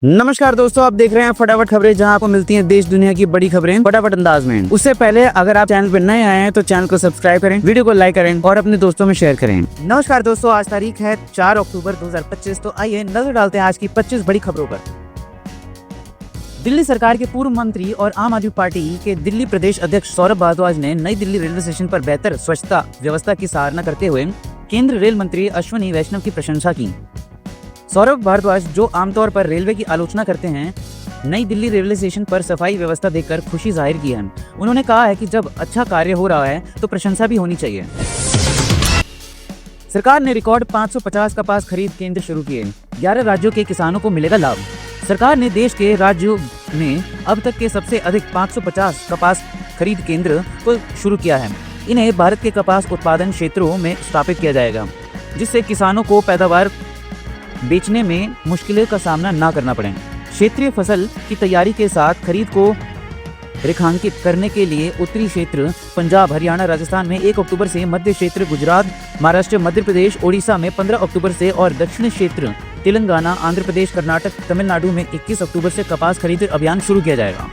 नमस्कार दोस्तों, आप देख रहे हैं फटाफट खबरें, जहां आपको मिलती हैं देश दुनिया की बड़ी खबरें फटाफट अंदाज में। उससे पहले अगर आप चैनल पर नए आए हैं तो चैनल को सब्सक्राइब करें, वीडियो को लाइक करें और अपने दोस्तों में शेयर करें। नमस्कार दोस्तों, आज तारीख है 4 अक्टूबर 2025। तो आइए नजर डालते हैं आज की 25 बड़ी खबरों पर। दिल्ली सरकार के पूर्व मंत्री और आम आदमी पार्टी के दिल्ली प्रदेश अध्यक्ष सौरभ भारद्वाज ने नई दिल्ली रेलवे स्टेशन पर बेहतर स्वच्छता व्यवस्था की सराहना करते हुए केंद्र रेल मंत्री अश्विनी वैष्णव की प्रशंसा की। सौरभ भारद्वाज, जो आमतौर पर रेलवे की आलोचना करते हैं, नई दिल्ली रेलवे स्टेशन पर सफाई व्यवस्था देखकर खुशी जाहिर की है। उन्होंने कहा है कि जब अच्छा कार्य हो रहा है तो प्रशंसा भी होनी चाहिए। सरकार ने रिकॉर्ड 550 कपास खरीद केंद्र शुरू किए। 11 राज्यों के किसानों को मिलेगा लाभ। सरकार ने देश के राज्यों में अब तक के सबसे अधिक 550 कपास खरीद केंद्र को शुरू किया है। इन्हें भारत के कपास उत्पादन क्षेत्रों में स्थापित किया जाएगा, जिससे किसानों को पैदावार बेचने में मुश्किलों का सामना न करना पड़े। क्षेत्रीय फसल की तैयारी के साथ खरीद को रेखांकित करने के लिए उत्तरी क्षेत्र पंजाब, हरियाणा, राजस्थान में 1 अक्टूबर से, मध्य क्षेत्र गुजरात, महाराष्ट्र, मध्य प्रदेश, ओडिशा में 15 अक्टूबर से और दक्षिणी क्षेत्र तेलंगाना, आंध्र प्रदेश, कर्नाटक, तमिलनाडु में 21 अक्टूबर से कपास खरीद अभियान शुरू किया जाएगा।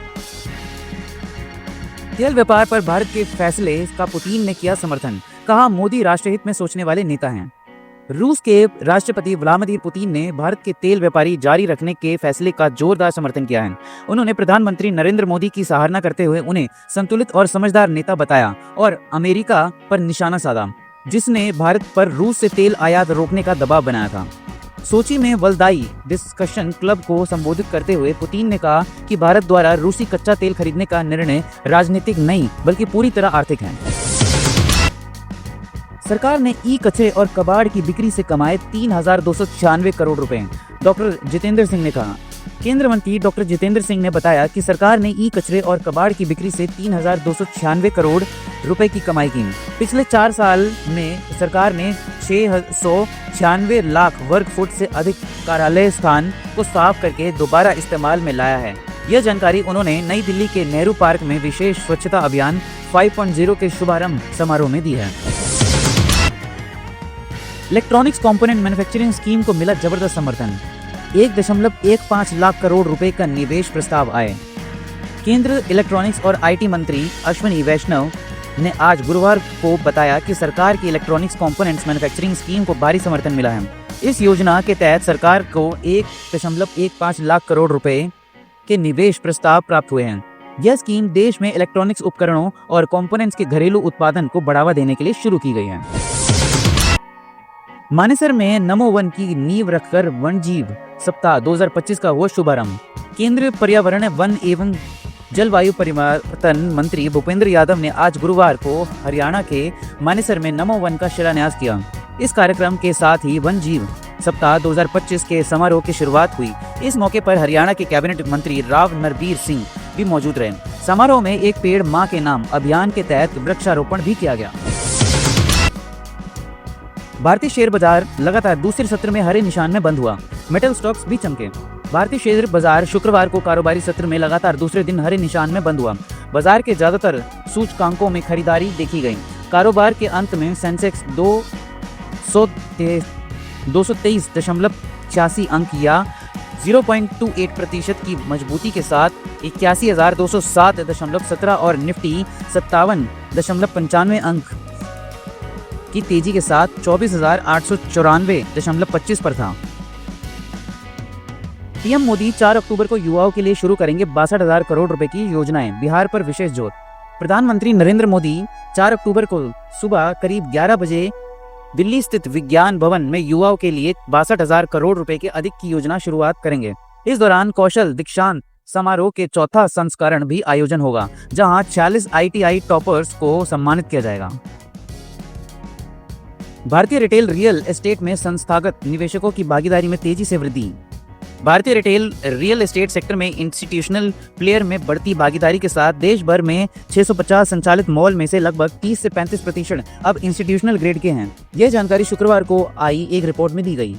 तेल व्यापार पर भारत के फैसले का पुतिन ने किया समर्थन। कहा, मोदी राष्ट्रहित में सोचने वाले नेता हैं। रूस के राष्ट्रपति व्लादिमीर पुतिन ने भारत के तेल व्यापारी जारी रखने के फैसले का जोरदार समर्थन किया है। उन्होंने प्रधानमंत्री नरेंद्र मोदी की सराहना करते हुए उन्हें संतुलित और समझदार नेता बताया और अमेरिका पर निशाना साधा, जिसने भारत पर रूस से तेल आयात रोकने का दबाव बनाया था। सोची में वल्दाई डिस्कशन क्लब को संबोधित करते हुए पुतिन ने कहा कि भारत द्वारा रूसी कच्चा तेल खरीदने का निर्णय राजनीतिक नहीं बल्कि पूरी तरह आर्थिक है। सरकार ने ई कचरे और कबाड़ की बिक्री से कमाए 3,296 करोड़ रुपए। डॉक्टर जितेंद्र सिंह ने कहा। केंद्रीय मंत्री डॉक्टर जितेंद्र सिंह ने बताया कि सरकार ने ई कचरे और कबाड़ की बिक्री से 3,296 करोड़ रुपए की कमाई की। पिछले 4 साल में सरकार ने 696 लाख वर्ग फुट से अधिक कार्यालय स्थान को साफ करके दोबारा इस्तेमाल में लाया है। यह जानकारी उन्होंने नई दिल्ली के नेहरू पार्क में विशेष स्वच्छता अभियान 5.0 के शुभारंभ समारोह में दी है। इलेक्ट्रॉनिक्स कंपोनेंट मैन्युफैक्चरिंग स्कीम को मिला जबरदस्त समर्थन। 1.15 लाख करोड़ रुपए का निवेश प्रस्ताव आए। केंद्र इलेक्ट्रॉनिक्स और आईटी मंत्री अश्विनी वैष्णव ने आज गुरुवार को बताया कि सरकार की इलेक्ट्रॉनिक्स कंपोनेंट्स मैन्युफैक्चरिंग स्कीम को भारी समर्थन मिला है। इस योजना के तहत सरकार को 1.15 लाख करोड़ रुपए के निवेश प्रस्ताव प्राप्त हुए हैं। यह स्कीम देश में इलेक्ट्रॉनिक्स उपकरणों और कंपोनेंट्स के घरेलू उत्पादन को बढ़ावा देने के लिए शुरू की गई है। मानेसर में नमो वन की नींव रखकर वन जीव सप्ताह 2025 का हुआ शुभारंभ। केंद्रीय पर्यावरण, वन एवं जलवायु परिवर्तन मंत्री भूपेंद्र यादव ने आज गुरुवार को हरियाणा के मानेसर में नमो वन का शिलान्यास किया। इस कार्यक्रम के साथ ही वन जीव सप्ताह 2025 के समारोह की शुरुआत हुई। इस मौके पर हरियाणा के कैबिनेट मंत्री राव नरबीर सिंह भी मौजूद रहे। समारोह में एक पेड़ मां के नाम अभियान के तहत वृक्षारोपण भी किया गया। भारतीय शेयर बाजार लगातार दूसरे सत्र में हरे निशान में बंद हुआ। मेटल स्टॉक्स भी चमके। भारतीय शेयर बाजार शुक्रवार को कारोबारी सत्र में लगातार दूसरे दिन हरे निशान में बंद हुआ। बाजार के ज्यादातर सूचकांकों में खरीदारी देखी गई। कारोबार के अंत में सेंसेक्स 223.86 अंक या 0.28% की मजबूती के साथ 81,207.17 और निफ्टी 57.95 अंक की तेजी के साथ 24,894.25 पर था। पीएम मोदी 4 अक्टूबर को युवाओं के लिए शुरू करेंगे 62,000 करोड़ रुपए की योजनाएं, बिहार पर विशेष जोर। प्रधानमंत्री नरेंद्र मोदी 4 अक्टूबर को सुबह करीब 11 बजे दिल्ली स्थित विज्ञान भवन में युवाओं के लिए 62,000 करोड़ रुपए के अधिक की योजना शुरुआत करेंगे। इस दौरान कौशल दीक्षांत समारोह के चौथा संस्करण भी आयोजन होगा, जहां 46 ITI टॉपर्स को सम्मानित किया जाएगा। भारतीय रिटेल रियल एस्टेट में संस्थागत निवेशकों की भागीदारी में तेजी से वृद्धि। भारतीय रिटेल रियल एस्टेट सेक्टर में इंस्टीट्यूशनल प्लेयर में बढ़ती भागीदारी के साथ देश भर में 650 संचालित मॉल में से लगभग 30 से 35% अब इंस्टीट्यूशनल ग्रेड के हैं। यह जानकारी शुक्रवार को आई एक रिपोर्ट में दी गई।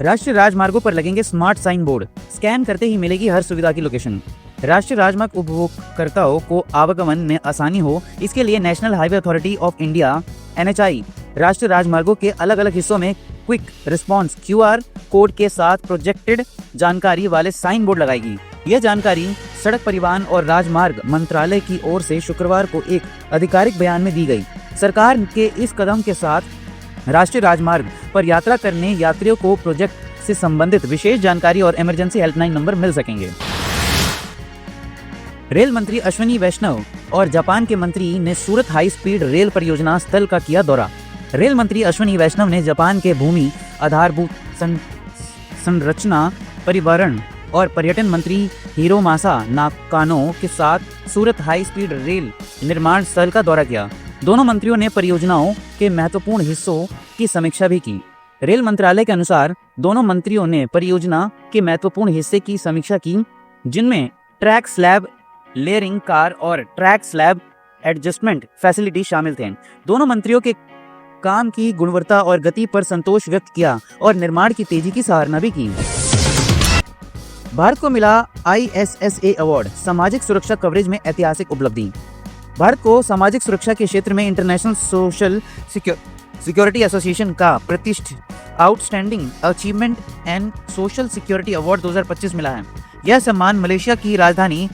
राष्ट्रीय राजमार्गों पर लगेंगे स्मार्ट साइन बोर्ड, स्कैन करते ही मिलेगी हर सुविधा की लोकेशन। राष्ट्रीय राजमार्ग उपभोक्ताओं को आवागमन में आसानी हो, इसके लिए national highway authority of India NHAI राष्ट्रीय राजमार्गों के अलग अलग हिस्सों में क्विक रिस्पॉन्स QR कोड के साथ प्रोजेक्टेड जानकारी वाले साइन बोर्ड लगाएगी। यह जानकारी सड़क परिवहन और राजमार्ग मंत्रालय की ओर से शुक्रवार को एक आधिकारिक बयान में दी गई। सरकार के इस कदम के साथ राष्ट्रीय राजमार्ग पर यात्रा करने यात्रियों को प्रोजेक्ट से संबंधित विशेष जानकारी और इमरजेंसी हेल्पलाइन नंबर मिल सकेंगे। रेल मंत्री अश्विनी वैष्णव और जापान के मंत्री ने सूरत हाई स्पीड रेल परियोजना स्थल का किया दौरा। रेल मंत्री अश्विनी वैष्णव ने जापान के भूमि आधारभूत संरचना, परिवहन और पर्यटन मंत्री हिरोमासा नाकानो के साथ सूरत हाई स्पीड रेल निर्माण स्थल का दौरा किया। दोनों मंत्रियों ने परियोजनाओं के महत्वपूर्ण हिस्सों की समीक्षा भी की। रेल मंत्रालय के अनुसार दोनों मंत्रियों ने परियोजना के महत्वपूर्ण हिस्से की समीक्षा की, जिनमें ट्रैक स्लैब लेयरिंग कार और ट्रैक स्लैब एडजस्टमेंट फैसिलिटी शामिल थे। दोनों मंत्रियों के काम की गुणवत्ता और गति पर संतोष व्यक्त किया और निर्माण की तेजी की सराहना भी की। भारत को मिला ISSA अवार्ड, सामाजिक सुरक्षा कवरेज में ऐतिहासिक उपलब्धि। भारत को सामाजिक सुरक्षा के क्षेत्र में इंटरनेशनल सोशल सिक्योरिटी एसोसिएशन का प्रतिष्ठित outstanding achievement and social security award 2025 मिला है। यह सम्मान मलेशिया की राजधानी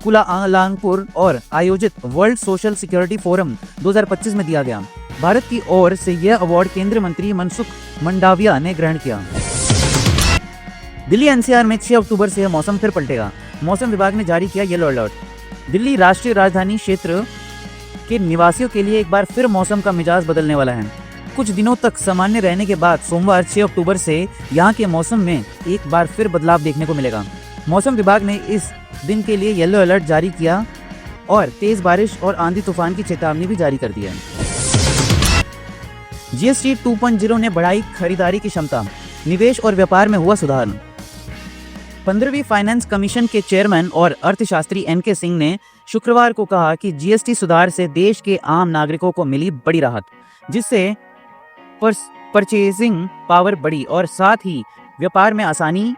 कुलालंपुर और आयोजित वर्ल्ड सोशल सिक्योरिटी फोरम 2025 में दिया गया। भारत की ओर से यह अवार्ड केंद्रीय मंत्री मनसुख मंडाविया ने ग्रहण किया। दिल्ली NCR में 6 अक्टूबर से मौसम फिर पलटेगा। मौसम विभाग ने जारी किया येलो अलर्ट। दिल्ली राष्ट्रीय राजधानी क्षेत्र के निवासियों के लिए एक बार फिर मौसम का मिजाज बदलने वाला है। कुछ दिनों तक सामान्य रहने के बाद सोमवार 6 अक्टूबर से यहाँ के मौसम में एक बार फिर बदलाव देखने को मिलेगा। मौसम विभाग ने इस दिन के लिए येलो अलर्ट जारी किया और तेज बारिश और आंधी तूफान की चेतावनी भी जारी कर दी है। GST 2.0 ने बढ़ाई खरीदारी की क्षमता, निवेश और व्यापार में हुआ सुधार। 15वीं फाइनेंस कमीशन के चेयरमैन और अर्थशास्त्री NK सिंह ने शुक्रवार को कहा कि GST सुधार से देश के आम नागरिकों को मिली बड़ी राहत, जिससे परचेजिंग पावर बढ़ी और साथ ही व्यापार में आसानी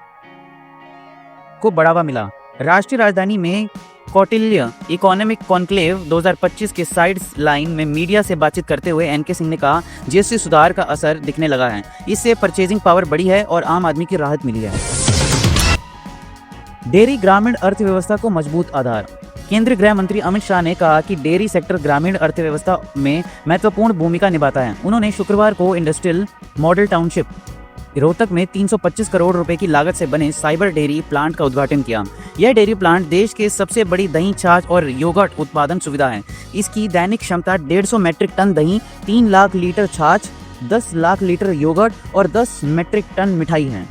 को बढ़ावा मिला। राष्ट्रीय राजधानी में कौटिल्य इकोनॉमिक कॉन्क्लेव 2025 के साइड लाइन में मीडिया से बातचीत करते हुए NK सिंह ने कहा, GST सुधार का असर दिखने लगा है। इससे परचेजिंग पावर बढ़ी है और आम आदमी की राहत मिली है। डेयरी ग्रामीण अर्थव्यवस्था को मजबूत आधार। केंद्रीय गृह मंत्री अमित शाह ने कहा कि डेयरी सेक्टर ग्रामीण अर्थव्यवस्था में महत्वपूर्ण भूमिका निभाता है। उन्होंने शुक्रवार को इंडस्ट्रियल मॉडल टाउनशिप रोहतक में 325 करोड़ रुपए की लागत से बने साइबर डेयरी प्लांट का उद्घाटन किया। यह डेयरी प्लांट देश के सबसे बड़ी दही, छाछ और योगर्ट उत्पादन सुविधा है। इसकी दैनिक क्षमता 150 मैट्रिक टन दही, 3 लाख लीटर छाछ, 10 लाख लीटर योगर्ट और 10 मैट्रिक टन मिठाई है।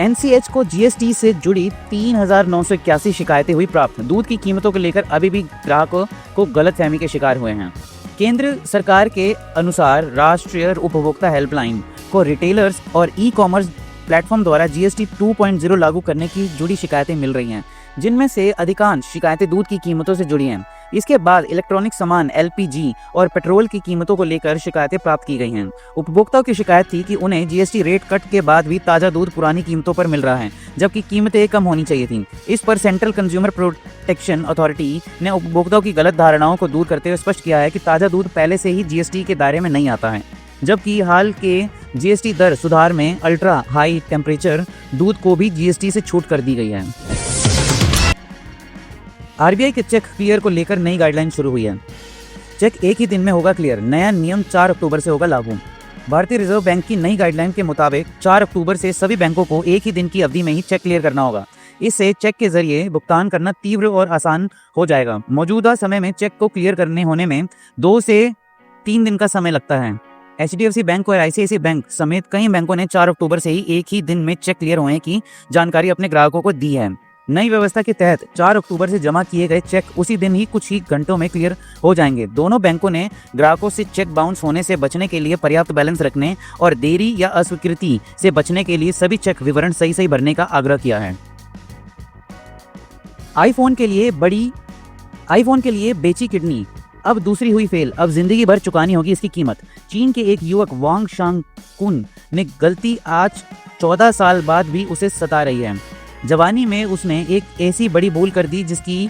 NCH को GST से जुड़ी 3,981 शिकायतें हुई प्राप्त। दूध की कीमतों को लेकर अभी भी ग्राहकों को गलतफहमी के शिकार हुए हैं। केंद्र सरकार के अनुसार राष्ट्रीय उपभोक्ता हेल्पलाइन को रिटेलर्स और ई-कॉमर्स प्लेटफॉर्म द्वारा GST 2.0 लागू करने की जुड़ी शिकायतें मिल रही हैं, जिनमें से अधिकांश शिकायतें दूध की कीमतों से जुड़ी हैं। इसके बाद इलेक्ट्रॉनिक सामान, LPG और पेट्रोल की कीमतों को लेकर शिकायतें प्राप्त की गई हैं। उपभोक्ताओं की शिकायत थी कि उन्हें GST रेट कट के बाद भी ताज़ा दूध पुरानी कीमतों पर मिल रहा है, जबकि कीमतें कम होनी चाहिए थीं। इस पर सेंट्रल कंज्यूमर प्रोटेक्शन अथॉरिटी ने उपभोक्ताओं की गलत धारणाओं को दूर करते हुए स्पष्ट किया है कि ताज़ा दूध पहले से ही GST के दायरे में नहीं आता है, जबकि हाल के GST दर सुधार में अल्ट्रा हाई टेम्परेचर दूध को भी GST से छूट कर दी गई है। RBI के चेक क्लियर को लेकर नई गाइडलाइन शुरू हुई है। चेक एक ही दिन में होगा क्लियर। नया नियम 4 अक्टूबर से होगा लागू। भारतीय रिजर्व बैंक की नई गाइडलाइन के मुताबिक 4 अक्टूबर से सभी बैंकों को एक ही दिन की अवधि में ही चेक क्लियर करना होगा। इससे चेक के जरिए भुगतान करना तीव्र और आसान हो जाएगा। मौजूदा समय में चेक को क्लियर करने होने में 2 से 3 दिन का समय लगता है। HDFC बैंक और ICICI बैंक समेत कई बैंकों ने 4 अक्टूबर से ही एक ही दिन में चेक क्लियर होने की जानकारी अपने ग्राहकों को दी है। नई व्यवस्था के तहत 4 अक्टूबर से जमा किए गए चेक उसी दिन ही कुछ ही घंटों में क्लियर हो जाएंगे। दोनों बैंकों ने ग्राहकों से चेक बाउंस होने से बचने के लिए पर्याप्त बैलेंस रखने और देरी या अस्वीकृति से बचने के लिए सभी चेक विवरण सही भरने का आग्रह किया है। आईफोन के लिए बेची किडनी, अब दूसरी हुई फेल। अब जिंदगी भर चुकानी होगी इसकी कीमत। चीन के एक युवक वांग शांगकुन ने गलती आज 14 साल बाद भी उसे सता रही है। जवानी में उसने एक ऐसी बड़ी भूल कर दी जिसकी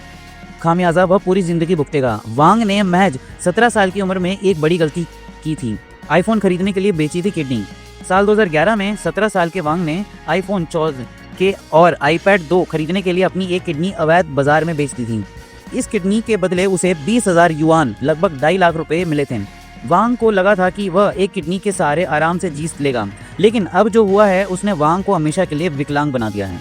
खामियाजा वह पूरी जिंदगी भुगतेगा। वांग ने महज 17 साल की उम्र में एक बड़ी गलती की थी। आईफोन खरीदने के लिए बेची थी किडनी। साल 2011 में 17 साल के वांग ने आईफोन 14 के और आईपैड 2 खरीदने के लिए अपनी एक किडनी अवैध बाजार में बेच दी थी। इस किडनी के बदले उसे 20,000 युआन लगभग 2.5 लाख रुपए मिले थे। वांग को लगा था कि वह एक किडनी के सहारे आराम से जी लेगा, लेकिन अब जो हुआ है उसने वांग को हमेशा के लिए विकलांग बना दिया है।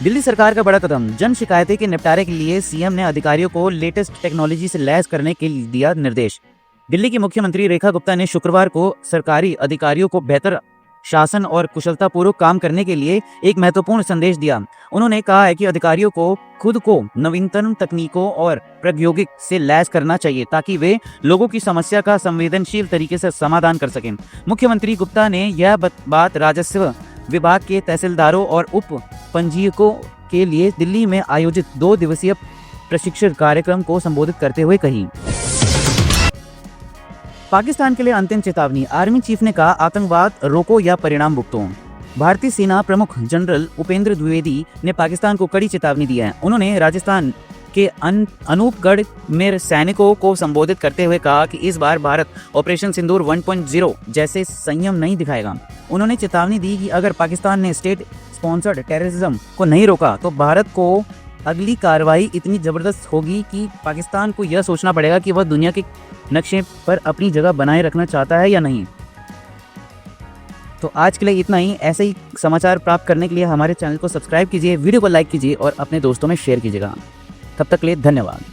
दिल्ली सरकार का बड़ा कदम, जन शिकायतें के निपटारे के लिए सीएम ने अधिकारियों को लेटेस्ट टेक्नोलॉजी से लैस करने के लिए दिया निर्देश। दिल्ली की मुख्यमंत्री रेखा गुप्ता ने शुक्रवार को सरकारी अधिकारियों को बेहतर शासन और कुशलतापूर्वक काम करने के लिए एक महत्वपूर्ण संदेश दिया। उन्होंने कहा है कि अधिकारियों को खुद को नवीनतम तकनीकों और प्रौद्योगिकी से लैस करना चाहिए ताकि वे लोगों की समस्या का संवेदनशील तरीके से समाधान कर सकें। मुख्यमंत्री गुप्ता ने यह बात राजस्व विभाग के तहसीलदारों और उप पंजीयकों के लिए दिल्ली में आयोजित 2 दिवसीय प्रशिक्षण कार्यक्रम को संबोधित करते हुए कही। पाकिस्तान के लिए अंतिम चेतावनी, आर्मी चीफ ने कहा आतंकवाद रोको या परिणाम भुगतो। भारतीय सेना प्रमुख जनरल उपेंद्र द्विवेदी ने पाकिस्तान को कड़ी चेतावनी दी है। उन्होंने राजस्थान के अनूपगढ़ में सैनिकों को संबोधित करते हुए कहा कि इस बार भारत ऑपरेशन सिंदूर 1.0 जैसे संयम नहीं दिखाएगा। उन्होंने चेतावनी दी कि अगर पाकिस्तान ने स्टेट स्पॉन्सर्ड टेररिज्म को नहीं रोका तो भारत को अगली कार्रवाई इतनी जबरदस्त होगी कि पाकिस्तान को यह सोचना पड़ेगा कि वह दुनिया के नक्शे पर अपनी जगह बनाए रखना चाहता है या नहीं। तो आज के लिए इतना ही। ऐसे ही समाचार प्राप्त करने के लिए हमारे चैनल को सब्सक्राइब कीजिए, वीडियो को लाइक कीजिए और अपने दोस्तों में शेयर कीजिएगा। तब तक के लिए धन्यवाद।